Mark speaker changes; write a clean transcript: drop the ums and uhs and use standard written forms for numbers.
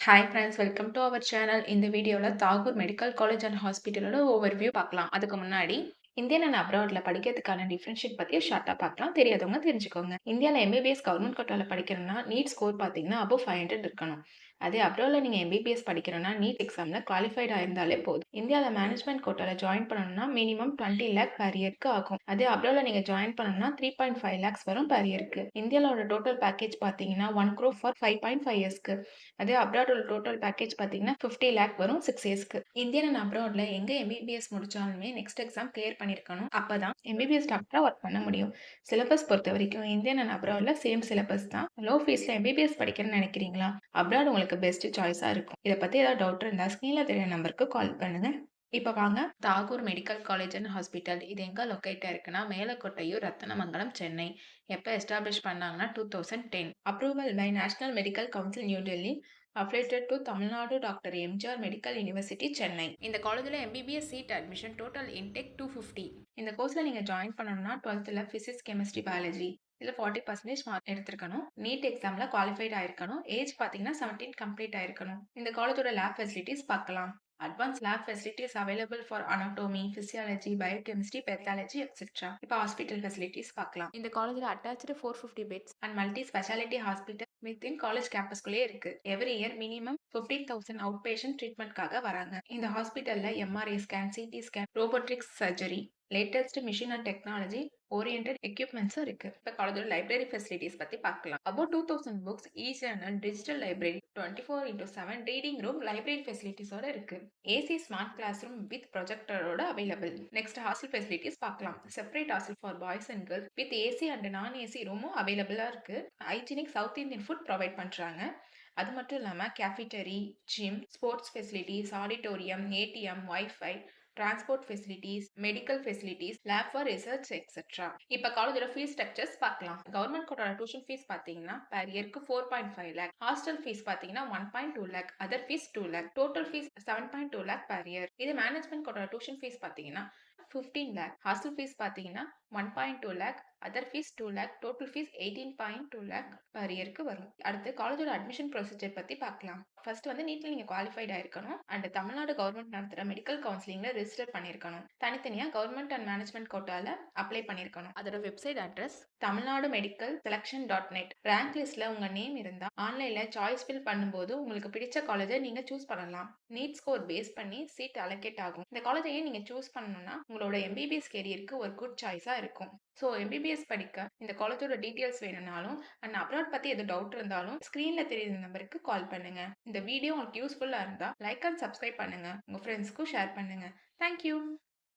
Speaker 1: Hi friends, welcome to our channel. இந்த வீடியோவில் Tagore medical college and ஹாஸ்பிட்டலோட ஓவர்வியூ பார்க்கலாம். அதுக்கு முன்னாடி இந்தியன் அண்ட் அப்ராட்ல படிக்கிறதுக்கான டிஃபரன்ஷியேட் பற்றி ஷார்ட்டாக பார்க்கலாம். தெரியாதவங்க தெரிஞ்சுக்கோங்க. இந்தியாவில் எம்பிபிஎஸ் கவர்மெண்ட் கோட்டாவில் படிக்கிறோம்னா நீட் ஸ்கோர் பார்த்தீங்கன்னா அபவ் 500 இருக்கணும். அதே அப்ராட்ல நீங்கள் எம்பிபிஎஸ் படிக்கிறோம்னா நீட் எக்ஸாமில் குவாலிஃபைடாக இருந்தாலே போதும். இந்தியாவில் மேனேஜ்மெண்ட் கோட்டாவில் ஜாயின் பண்ணணும்னா மினிமம் 20 லேக் per இயருக்கு ஆகும். அதே அப்ராட்ல நீங்கள் ஜாயின் பண்ணணும்னா 3.5 lakhs வரும் per இயருக்கு. இந்தியாவோட டோட்டல் பேக்கேஜ் பார்த்தீங்கன்னா 1 crore for 5.5 yearsக்கு. அதே அப்ராடோட டோட்டல் பேக்கேஜ் பார்த்தீங்கன்னா 50 லேக் வரும் 6 இயர்ஸ்க்கு. இந்தியன் அண்ட் அப்ராட்ல எங்க எம்பிபிஎஸ் முடிச்சாலுமே நெக்ஸ்ட் எக்ஸாம் கிளியர் பண்ணிருக்கணும். அப்பதான் எம்பிபிஎஸ் டாக்டரா ஒர்க் பண்ண முடியும். சிலபஸ் பொறுத்த வரைக்கும் இந்தியன் அண்ட் அப்ராட்ல சேம் சிலபஸ் தான். லோ ஃபீஸ்ல எம்பிபிஎஸ் படிக்கிறேன்னு நினைக்கிறீங்களா? அப்ராட் உங்களுக்கு பெஸ்ட் சாய்ஸா இருக்கும். இதை பத்தி ஏதாவது டவுட் இருந்தா ஸ்கிரீன்ல தெரிய நம்பருக்கு கால் பண்ணுங்க. இப்ப வாங்க Tagore medical college and hospital இது எங்க லொக்கேட் இருக்குன்னா மேலக்கோட்டையூர், ரத்தனமங்கலம், சென்னை. எப்ப எஸ்டாப்ளிஷ் பண்ணாங்கன்னா 2010. Approval by National Medical Council New Delhi. affiliated to Tamil Nadu Dr. MGR Medical University, Chennai. இந்த காலேஜில் MBBS seat admission total intake 250. இந்த கோர்ஸில் நீங்கள் ஜாயின் பண்ணணும்னா 12th ஃபிசிக்ஸ், கெமிஸ்ட்ரி, பயாலஜி இதில் 40% மார்க் எடுத்திருக்கணும். நீட் எக்ஸாமில் குவாலிஃபைட் ஆயிருக்கணும். ஏஜ் பார்த்தீங்கன்னா 17 கம்ப்ளீட் ஆயிருக்கணும். இந்த காலேஜோட லேப் ஃபெசிலிட்டிஸ் பார்க்கலாம். Advanced lab facilities available for anatomy, physiology, biochemistry, pathology, etc. இப்போ ஹாஸ்பிட்டல் ஃபெசிலிட்டிஸ் பார்க்கலாம். இந்த காலேஜில் attach 450 beds and multi speciality hospital within college கேம்பஸ்குள்ளே இருக்கு. Every year minimum 15,000 out patient ட்ரீட்மெண்ட்காக வராங்க. இந்த ஹாஸ்பிட்டல்ல MRI scan, CT scan, robotics surgery, latest machine and technology oriented எக்யூப்மெண்ட்ஸும் இருக்கு. இப்போ காலேஜோட லைப்ரரி ஃபெசிலிட்டிஸ் பத்தி பார்க்கலாம். About 2000 books, e-journal, digital library, 24/7 reading room, library ஃபெசிலிட்டிஸோட இருக்கு. AC smart class room with ப்ரொஜெக்டரோட அவைலபிள். நெக்ஸ்ட் ஹாஸ்டல் ஃபெசிலிட்டிஸ் பார்க்கலாம். Separate hostel for boys and girls with AC and non AC ரூமும் அவைலபிளா இருக்கு. Hygienic south Indian food provide பண்றாங்க. அது மட்டும் இல்லாமல் cafeteria, gym, sports facilities, auditorium, ATM, wifi, transport facilities, medical facilities, lab for research etcetera. இப்போ காலேஜோட fees structures பார்க்கலாம். கவர்மெண்ட் கோட்டோட டியூஷன் ஃபீஸ் பார்த்தீங்கன்னா per இயருக்கு 4.5 lakh. ஹாஸ்டல் ஃபீஸ் பார்த்தீங்கன்னா 1.2 lakh. Other fees 2 lakh. Total fees 7.2 lakh per year. இது management கோட்டோட tuition fees பார்த்தீங்கன்னா 15 lakh. Hostel fees பார்த்தீங்கன்னா 1.2 lakh. Other fees 2 lakh. Total fees 18.2 lakh per இயருக்கு வரும். அடுத்து காலேஜோட அட்மிஷன் ப்ரொசீஜர் பத்தி பார்க்கலாம். ஃபர்ஸ்ட் வந்து நீட்ல நீங்க குவாலிஃபைட் ஆயிருக்கணும் அண்ட் தமிழ்நாடு கவர்மெண்ட் நடத்துற மெடிக்கல் கவுன்சிலிங்ல ரெஜிஸ்டர் பண்ணிருக்கணும். தனித்தனியா கவர்மெண்ட் அண்ட் மேனேஜ்மெண்ட் கோட்டால அப்ளை பண்ணிருக்கணும். அதோட website address Tamil Nadu medical selection .net. Rank லிஸ்ட்ல உங்க நேம் இருந்தா ஆன்லைன்ல சாய்ஸ் ஃபில் பண்ணும்போது உங்களுக்கு பிடிச்ச காலேஜை நீங்க சூஸ் பண்ணலாம். நீட் ஸ்கோர் பேஸ் பண்ணி சீட் அலோகேட் ஆகும். இந்த காலேஜையே நீங்க சூஸ் பண்ணணும்னா உங்களோட எம்பிபிஎஸ் கெரியருக்கு ஒரு குட் சாய்ஸா இருக்கும். ஸோ எம்பிபிஎஸ் படிக்க இந்த காலேஜோட டீட்டெயில்ஸ் வேணும்னாலும் அண்ட் அப்ராட் பத்தி எது டவுட் இருந்தாலும் ஸ்கிரீன்ல தெரியுற நம்பருக்கு கால் பண்ணுங்க. இந்த வீடியோ உங்களுக்கு யூஸ்ஃபுல்லா இருந்தா லைக் அண்ட் சப்ஸ்கிரைப் பண்ணுங்க. உங்க ஃப்ரெண்ட்ஸ்க்கும் ஷேர் பண்ணுங்க. தேங்க்யூ.